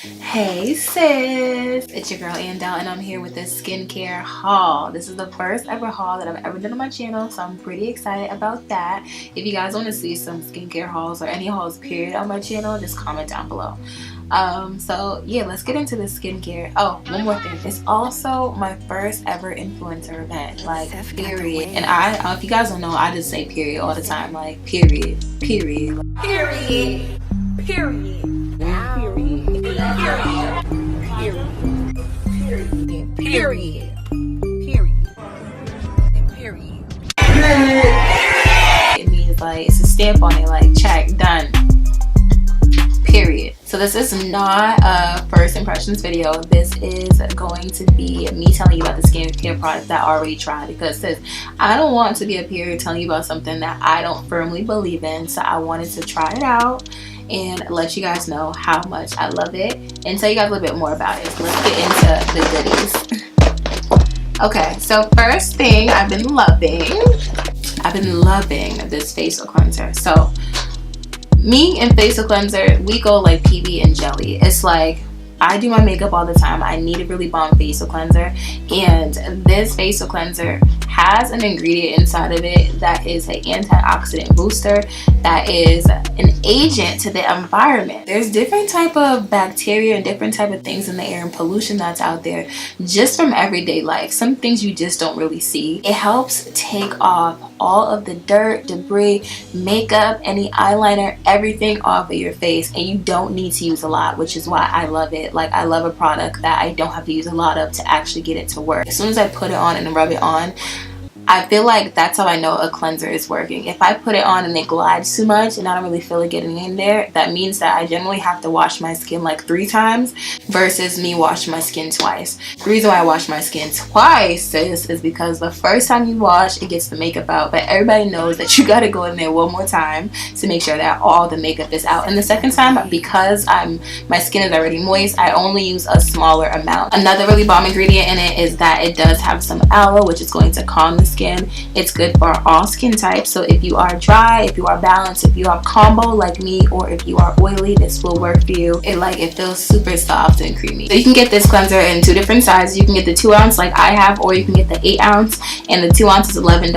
Hey sis, it's your girl Andele and I'm here with this skincare haul. This is the first ever haul that I've ever done on my channel, so I'm pretty excited about that. If you guys want to see some skincare hauls or any hauls period on my channel, just comment down below. So yeah, let's get into the skincare. Oh, one more thing, it's also my first ever influencer event, like period. And I if you guys don't know, I just say period all the time, like period, period, period, period. It means like it's a stamp on it, like check, done, period. So this is not a first impressions video. This is going to be me telling you about the skincare product that I already tried, because sis, I don't want to be up here telling you about something that I don't firmly believe in. So I wanted to try it out and let you guys know how much I love it and tell you guys a little bit more about it. So let's get into the goodies. Okay, so first thing, I've been loving this facial cleanser. So me and facial cleanser, we go like PB and jelly. It's like I do my makeup all the time. I need a really bomb facial cleanser, and this facial cleanser has an ingredient inside of it that is an antioxidant booster, that is an agent to the environment. There's different type of bacteria and different type of things in the air and pollution that's out there just from everyday life. Some things you just don't really see. It helps take off all of the dirt, debris, makeup, any eyeliner, everything off of your face, and you don't need to use a lot, which is why I love it. Like, I love a product that I don't have to use a lot of to actually get it to work. As soon as I put it on and rub it on, I feel like that's how I know a cleanser is working. If I put it on and it glides too much and I don't really feel it getting in there, that means that I generally have to wash my skin like 3 times versus me washing my skin twice. The reason why I wash my skin twice is because the first time you wash, it gets the makeup out, but everybody knows that you gotta go in there one more time to make sure that all the makeup is out. And the second time, because my skin is already moist, I only use a smaller amount. Another really bomb ingredient in it is that it does have some aloe, which is going to calm the skin. It's good for all skin types. So if you are dry, if you are balanced, if you are combo like me, or if you are oily, this will work for you. It feels super soft and creamy. So you can get this cleanser in 2 different sizes. You can get the 2 ounce like I have, or you can get the 8 ounce, and the 2 ounce is $11,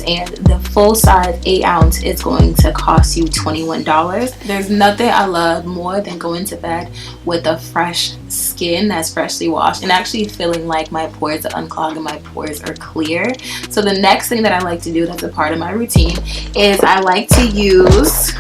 and the full size 8 ounce is going to cost you $21. There's nothing I love more than going to bed with a fresh skin that's freshly washed and actually feeling like my pores are unclogged and my pores are clear. So the next thing that I like to do, that's a part of my routine, is I like to use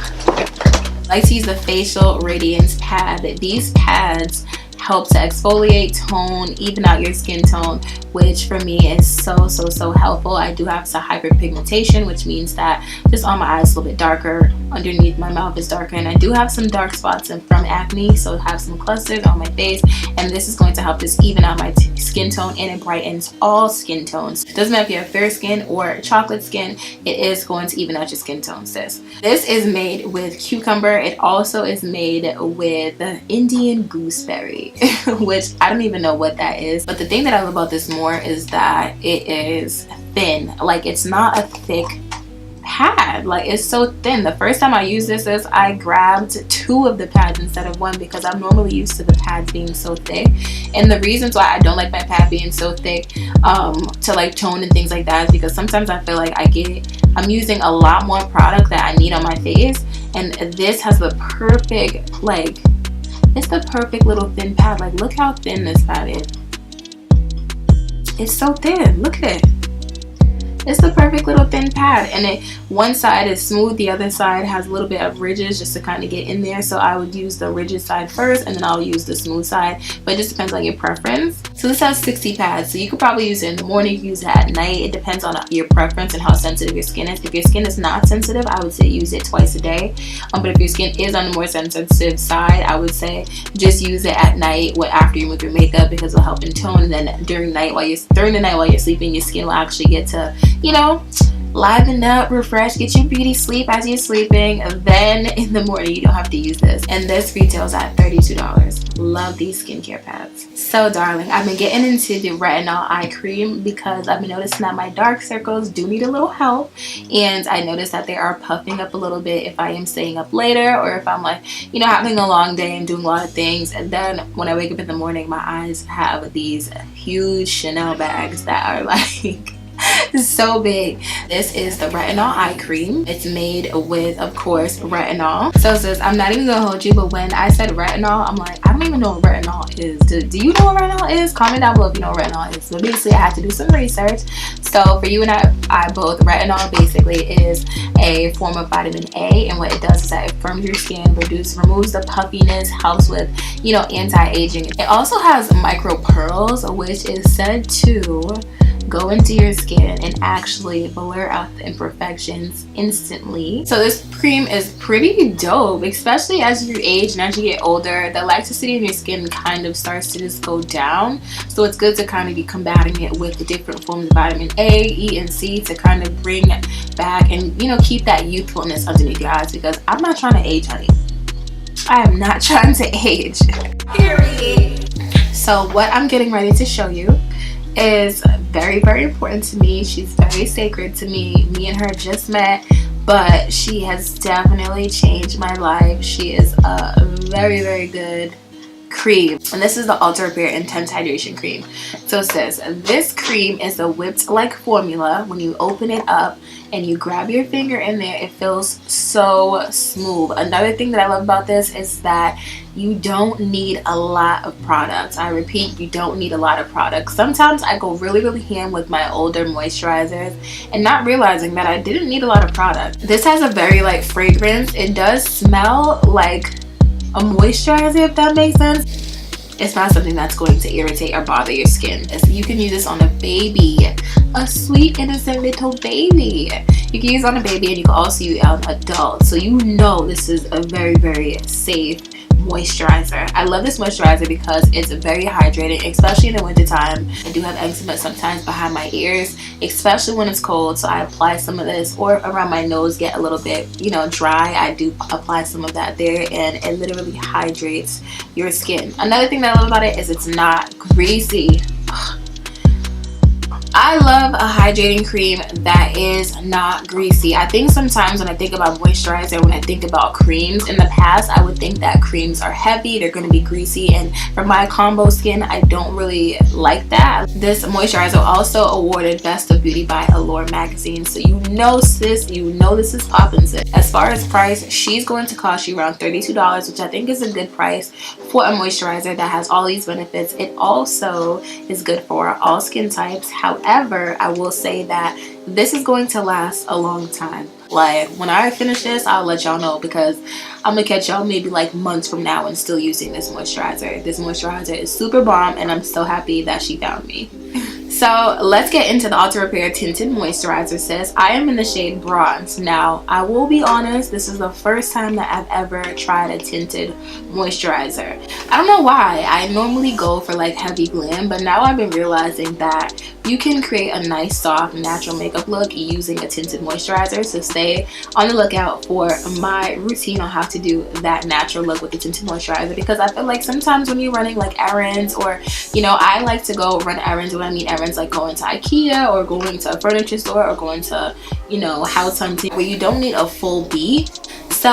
the Facial Radiance Pad. These pads help to exfoliate, tone, even out your skin tone, which for me is so helpful. I do have some hyperpigmentation, which means that just on my eyes a little bit darker, underneath my mouth is darker, and I do have some dark spots from acne, so I have some clusters on my face, and this is going to help just even out my skin tone, and it brightens all skin tones. It doesn't matter if you have fair skin or chocolate skin, it is going to even out your skin tone, sis. This is made with cucumber. It also is made with Indian gooseberry, which I don't even know what that is, but the thing that I love about this more is that it is thin. Like, it's not a thick pad, like it's so thin. The first time I used this, I grabbed 2 of the pads instead of 1, because I'm normally used to the pads being so thick. And the reasons why I don't like my pad being so thick to like tone and things like that is because sometimes I feel like I'm using a lot more product that I need on my face, and this has the perfect, like, it's the perfect little thin pad. Like, look how thin this pad is. It's so thin. Look at it. It's the perfect little thin pad, and one side is smooth, the other side has a little bit of ridges just to kind of get in there. So I would use the rigid side first, and then I'll use the smooth side, but it just depends on your preference. So this has 60 pads, so you could probably use it in the morning, you can use it at night. It depends on your preference and how sensitive your skin is. If your skin is not sensitive, I would say use it twice a day, but if your skin is on the more sensitive side, I would say just use it at night after you remove your makeup, because it'll help in tone. And then during the night while you're sleeping, your skin will actually get to, you know, liven up, refresh, get your beauty sleep as you're sleeping. Then in the morning you don't have to use this. And this retails at $32. Love these skincare pads. So darling, I've been getting into the Retinol Eye Cream because I've been noticing that my dark circles do need a little help, and I noticed that they are puffing up a little bit if I am staying up later, or if I'm like, you know, having a long day and doing a lot of things. And then when I wake up in the morning, my eyes have these huge Chanel bags that are like so big. This is the Retinol Eye Cream. It's made with, of course, retinol. So sis, I'm not even gonna hold you, but when I said retinol, I'm like, I don't even know what retinol is. Do you know what retinol is? Comment down below if you know what retinol is. But basically I had to do some research. So for you and I both, retinol basically is a form of vitamin A, and what it does is that it firms your skin, removes the puffiness, helps with, you know, anti-aging. It also has micro pearls, which is said to go into your skin and actually blur out the imperfections instantly. So this cream is pretty dope, especially as you age and as you get older. The elasticity in your skin kind of starts to just go down, so it's good to kind of be combating it with the different forms of vitamin A, E, and C to kind of bring back and, you know, keep that youthfulness underneath your eyes, because I'm not trying to age, honey. I am not trying to age. Period. So what I'm getting ready to show you is very, very important to me. She's very sacred to me. Me and her just met, but she has definitely changed my life. She is a very, very good cream, and this is the Ultra Repair Intense Hydration Cream. So sis, this cream is a whipped like formula. When you open it up and you grab your finger in there, it feels so smooth. Another thing that I love about this is that you don't need a lot of products. I repeat, you don't need a lot of products. Sometimes I go really ham with my older moisturizers and not realizing that I didn't need a lot of product. This has a very light fragrance. It does smell like a moisturizer, if that makes sense. It's not something that's going to irritate or bother your skin. You can use this on a baby, a sweet innocent little baby. You can use it on a baby, and you can also use it on an adult. So you know this is a very, very safe moisturizer. I love this moisturizer because it's very hydrating, especially in the winter time. I do have eczema sometimes behind my ears, especially when it's cold, so I apply some of this, or around my nose get a little bit, you know, dry. I do apply some of that there, and it literally hydrates your skin. Another thing that I love about it is it's not greasy. I love a hydrating cream that is not greasy. I think sometimes when I think about moisturizer, when I think about creams, in the past I would think that creams are heavy, they're going to be greasy, and for my combo skin, I don't really like that. This moisturizer also awarded Best of Beauty by Allure magazine, so you know sis, you know this is poppin' sis. As far as price, she's going to cost you around $32, which I think is a good price for a moisturizer that has all these benefits. It also is good for all skin types. However, I will say that this is going to last a long time. Like, when I finish this, I'll let y'all know, because I'm gonna catch y'all maybe like months from now and still using this moisturizer. This moisturizer is super bomb, and I'm so happy that she found me. So let's get into the Ultra Repair Tinted Moisturizer, sis. I am in the shade Bronze. Now, I will be honest, this is the first time that I've ever tried a tinted moisturizer. I don't know why. I normally go for like heavy glam, but now I've been realizing that you can create a nice, soft, natural makeup look using a tinted moisturizer. So stay on the lookout for my routine on how to do that natural look with the tinted moisturizer, because I feel like sometimes when you're running like errands, or, you know, I like to go run errands. When I mean errands, like going to IKEA or going to a furniture store or going to, you know, house hunting, where you don't need a full beat. So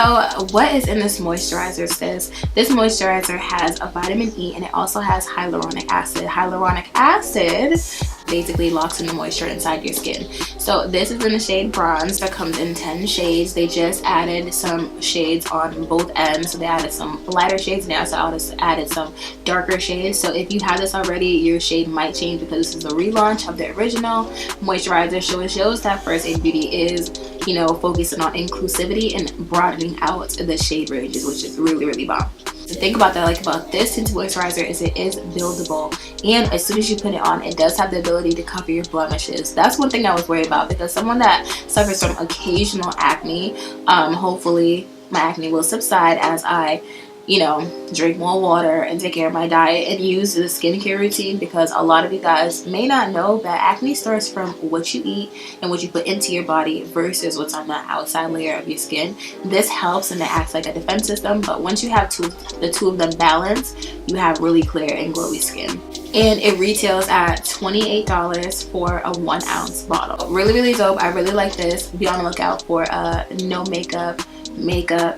what is in this moisturizer, sis? This moisturizer has a vitamin E, and it also has hyaluronic acid. Hyaluronic acid basically locks in the moisture inside your skin. So this is in the shade Bronze. That comes in 10 shades. They just added some shades on both ends. So they added some lighter shades, and they also added some darker shades. So if you have this already, your shade might change, because this is a relaunch of the original moisturizer. So it shows that Firstaid Beauty is, you know, focusing on inclusivity and broadening out the shade ranges, which is really, really bomb. The thing about that I like about this tinted moisturizer is it is buildable, and as soon as you put it on, it does have the ability to cover your blemishes. That's one thing I was worried about, because someone that suffers from occasional acne, hopefully my acne will subside as I you know, drink more water and take care of my diet and use the skincare routine, because a lot of you guys may not know that acne starts from what you eat and what you put into your body versus what's on the outside layer of your skin. This helps and it acts like a defense system, but once you have the two of them balanced, you have really clear and glowy skin. And it retails at $28 for a 1 ounce bottle. Really dope. I really like this. Be on the lookout for a no makeup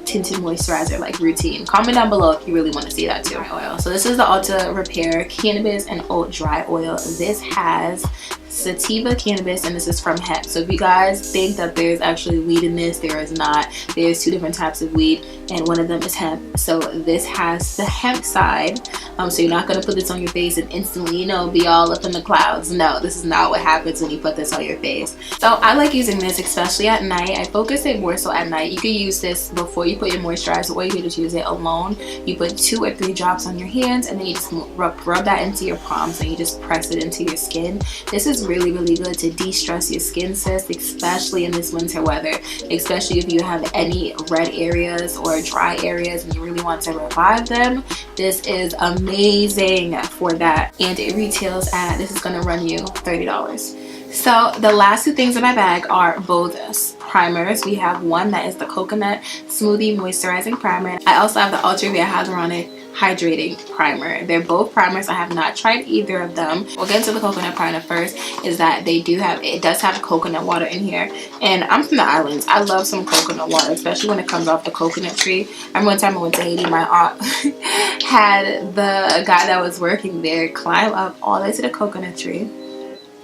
tinted moisturizer like routine. Comment down below if you really want to see that too. Oil. So this is the Ulta Repair Cannabis and Oat Dry Oil. This has sativa cannabis and this is from hemp. So if you guys think that there's actually weed in this, there is not. There's 2 different types of weed and one of them is hemp. So this has the hemp side. So you're not going to put this on your face and instantly, you know, be all up in the clouds. No, this is not what happens when you put this on your face. So I like using this especially at night. I focus it more so at night. You could use this before you put your moisturizer, or you could just use it alone. You put 2 or 3 drops on your hands and then you just rub that into your palms and you just press it into your skin. This is really good to de-stress your skin, sis, especially in this winter weather, especially if you have any red areas or dry areas and you really want to revive them. This is amazing for that, and it retails at, this is going to run you $30. So the last 2 things in my bag are both primers. We have one that is the Coconut Smoothie Moisturizing Primer. I also have the Ultra Hyaluronic Hydrating Primer. They're both primers. I have not tried either of them. We'll get into the coconut primer first. Is that it does have coconut water in here, and I'm from the islands. I love some coconut water, especially when it comes off the coconut tree. I remember one time I went to Haiti, my aunt had the guy that was working there climb up all the way to the coconut tree.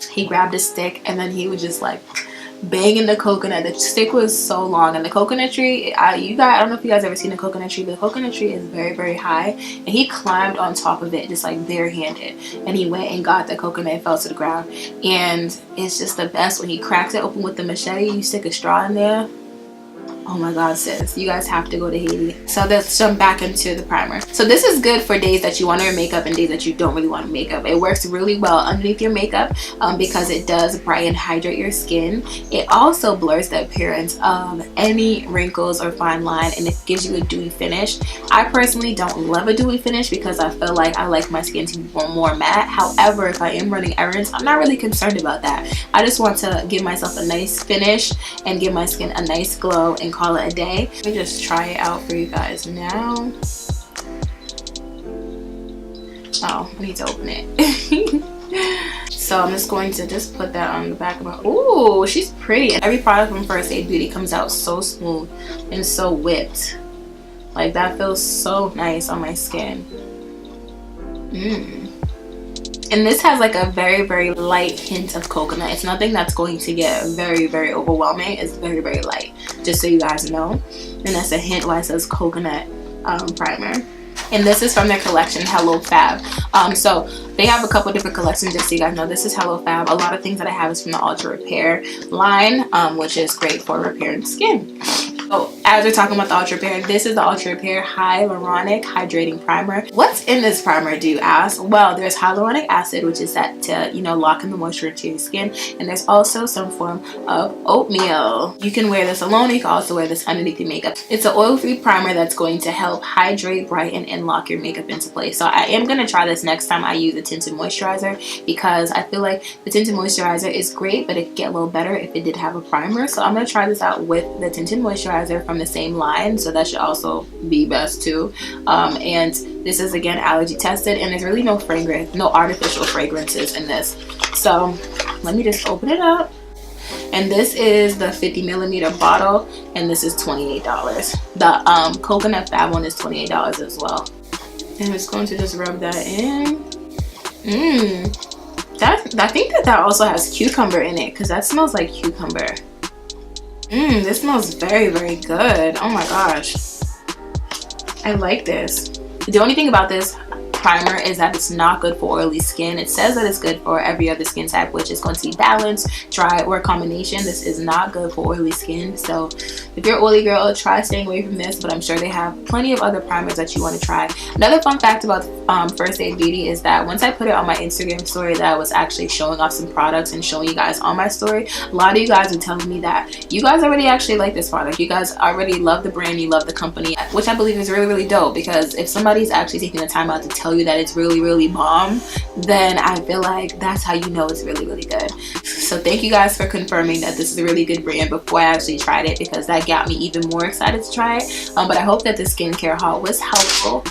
He grabbed a stick and then he would just like banging the coconut. The stick was so long, and the coconut tree, I don't know if you guys ever seen a coconut tree, but the coconut tree is very high, and he climbed on top of it just like barehanded, and he went and got the coconut and fell to the ground. And it's just the best when he cracks it open with the machete. You stick a straw in there. Oh my god, sis, you guys have to go to Haiti. So let's jump back into the primer. So this is good for days that you want to wear makeup and days that you don't really want to makeup. It works really well underneath your makeup because it does brighten, hydrate your skin. It also blurs the appearance of any wrinkles or fine line, and it gives you a dewy finish. I personally don't love a dewy finish because I feel like I like my skin to be more matte. However, if I am running errands, I'm not really concerned about that. I just want to give myself a nice finish and give my skin a nice glow and call it a day. Let me just try it out for you guys now. Oh, I need to open it. So I'm just going to just put that on the back of my, ooh, she's pretty. Every product from Firstaidbeauty comes out so smooth and so whipped. Like that feels so nice on my skin. And this has like a very light hint of coconut. It's nothing that's going to get very overwhelming. It's very light, just so you guys know. And that's a hint why it says coconut primer. And this is from their collection Hello Fab. So they have a couple different collections, just so you guys know. This is Hello Fab. A lot of things that I have is from the Ultra Repair line, which is great for repairing skin. So as we're talking about the Ultra Repair, this is the Ultra Repair Hyaluronic Hydrating Primer. What's in this primer, do you ask? Well, there's hyaluronic acid, which is set to, you know, lock in the moisture into your skin. And there's also some form of oatmeal. You can wear this alone. You can also wear this underneath your makeup. It's an oil-free primer that's going to help hydrate, brighten, and lock your makeup into place. So I am going to try this next time I use a tinted moisturizer, because I feel like the tinted moisturizer is great, but it could get a little better if it did have a primer. So I'm going to try this out with the tinted moisturizer from the same line, so that should also be best too. And this is again allergy tested, and there's really no fragrance, no artificial fragrances in this. So let me just open it up. And this is the 50ml bottle, and this is $28. The coconut fab one is $28 as well. And I'm just going to just rub that in. I think that also has cucumber in it, because that smells like cucumber. This smells very good. Oh my gosh, I like this. The only thing about this, primer is that it's not good for oily skin. It says that it's good for every other skin type, which is going to be balanced, dry, or a combination. This is not good for oily skin. So if you're an oily girl, try staying away from this, but I'm sure they have plenty of other primers that you want to try. Another fun fact about Firstaidbeauty is that once I put it on my Instagram story that I was actually showing off some products and showing you guys on my story, a lot of you guys were telling me that you guys already actually like this product. You guys already love the brand, you love the company, which I believe is really, really dope, because if somebody's actually taking the time out to tell you that it's really, really bomb, then I feel like that's how you know it's really, really good. So thank you guys for confirming that this is a really good brand before I actually tried it, because that got me even more excited to try it. But I hope that the skincare haul was helpful.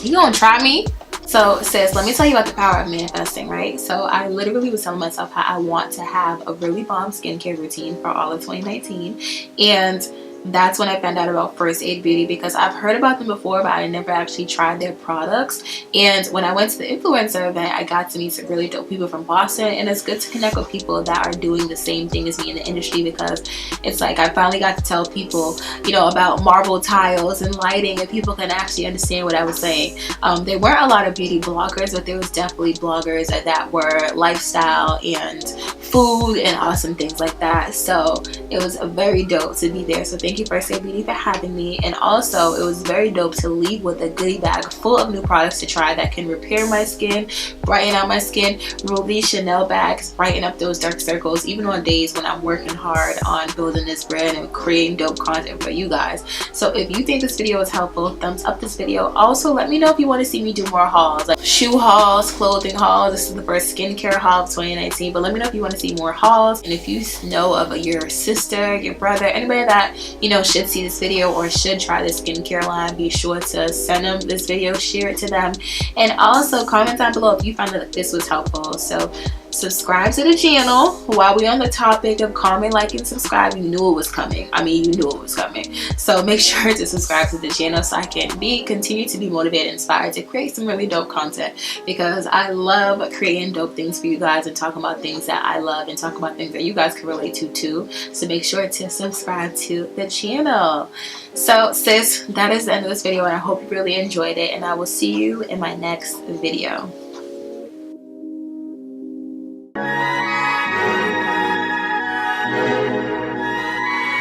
You gonna try me? So sis, let me tell you about the power of manifesting, right? So I literally was telling myself how I want to have a really bomb skincare routine for all of 2019, and that's when I found out about Firstaidbeauty, because I've heard about them before, but I never actually tried their products. And when I went to the influencer event, I got to meet some really dope people from Boston, and it's good to connect with people that are doing the same thing as me in the industry, because it's like I finally got to tell people, you know, about marble tiles and lighting, and people can actually understand what I was saying. There weren't a lot of beauty bloggers, but there was definitely bloggers that were lifestyle and food and awesome things like that. So it was very dope to be there. So thank you Firstaidbeauty for having me. And also it was very dope to leave with a goodie bag full of new products to try that can repair my skin, brighten out my skin. Roll these Chanel bags, brighten up those dark circles, even on days when I'm working hard on building this brand and creating dope content for you guys. So if you think this video was helpful, thumbs up this video. Also let me know if you want to see me do more hauls, like shoe hauls, clothing hauls. This is the first skincare haul of 2019, but let me know if you want to see more hauls. And if you know of your sister, your brother, anybody that you know should see this video or should try this skincare line, be sure to send them this video, share it to them, and also comment down below if you found that this was helpful. So subscribe to the channel. While we're on the topic of comment, like, and subscribe, you knew it was coming. I mean, you knew it was coming. So make sure to subscribe to the channel so I can continue to be motivated and inspired to create some really dope content, because I love creating dope things for you guys and talking about things that I love and talking about things that you guys can relate to too. So make sure to subscribe to the channel. So sis, that is the end of this video, and I hope you really enjoyed it, and I will see you in my next video.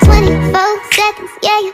24 seconds, yeah.